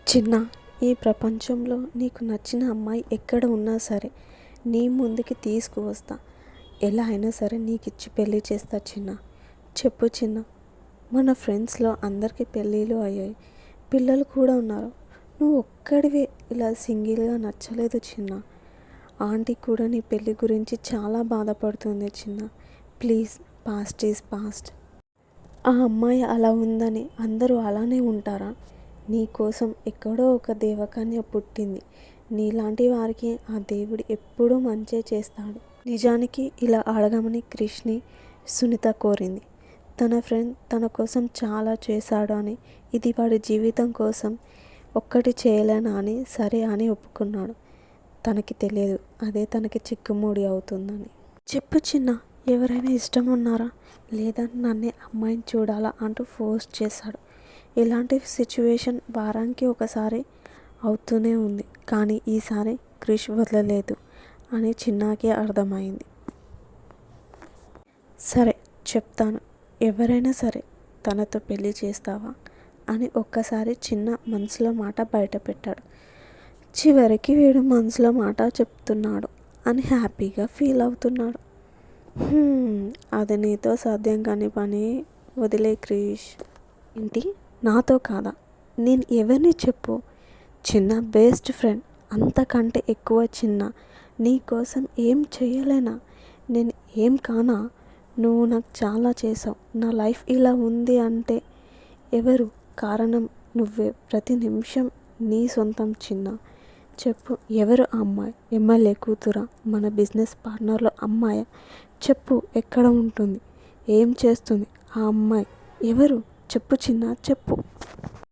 చిన్న, ఈ ప్రపంచంలో నీకు నచ్చిన అమ్మాయి ఎక్కడ ఉన్నా సరే నీ ముందుకి తీసుకువస్తా. ఎలా అయినా సరే నీకిచ్చి పెళ్ళి చేస్తా చిన్న. చెప్పు చిన్న. మన ఫ్రెండ్స్లో అందరికీ పెళ్ళిళ్ళు అయ్యాయి, పిల్లలు కూడా ఉన్నారు. నువ్వు ఒక్కడివే ఇలా సింగిల్గా నచ్చలేదు చిన్న. ఆంటీ కూడా నీ పెళ్ళి గురించి చాలా బాధపడుతుంది చిన్న. Please, past is past. ఆ అమ్మాయి అలా ఉందని అందరూ అలానే ఉంటారా? నీ కోసం ఎక్కడో ఒక దేవకన్య పుట్టింది. నీలాంటి వారికి ఆ దేవుడు ఎప్పుడూ మంచే చేస్తాడు. నిజానికి ఇలా అడగమని క్రిష్ని సునీత కోరింది. తన ఫ్రెండ్ తన కోసం చాలా చేశాడు అని, ఇది వాడి జీవితం కోసం ఒక్కటి చేయలేనా అని సరే అని ఒప్పుకున్నాడు. తనకి తెలియదు అదే తనకి చిక్కుముడి అవుతుందని. చెప్పు చిన్న, ఎవరైనా ఇష్టం ఉన్నారా లేదా నన్నే అమ్మాయిని చూడాలా అంటూ ఫోర్స్ చేశాడు. ఇలాంటి సిచ్యువేషన్ వారానికి ఒకసారి అవుతూనే ఉంది. కానీ ఈసారి క్రిష్ వదలలేదు అని చిన్నాకి అర్థమైంది. సరే చెప్తాను, ఎవరైనా సరే తనతో పెళ్ళి చేస్తావా అని ఒక్కసారి చిన్న మనసులో మాట బయట పెట్టాడు. చివరికి వీడు మనసులో మాట చెప్తున్నాడు అని హ్యాపీగా ఫీల్ అవుతున్నాడు. అది నీతో సాధ్యం కాని పని, వదిలే క్రిష్. ఏంటి, నాతో కాదా? నేను ఎవరిని చెప్పు? చిన్న బెస్ట్ ఫ్రెండ్, అంతకంటే ఎక్కువ చిన్న. నీ కోసం ఏం చేయలేనా? నేను ఏం కానా? నువ్వు నాకు చాలా చేసావు. నా లైఫ్ ఇలా ఉంది అంటే ఎవరు కారణం? నువ్వే. ప్రతి నిమిషం నీ సొంతం చిన్న. చెప్పు, ఎవరు ఆ అమ్మాయి? ఎమ్మెల్యే కూతురా? మన బిజినెస్ పార్ట్నర్లో అమ్మాయా? చెప్పు, ఎక్కడ ఉంటుంది? ఏం చేస్తుంది ఆ అమ్మాయి? ఎవరు? చెప్పు చిన్న, చెప్పు.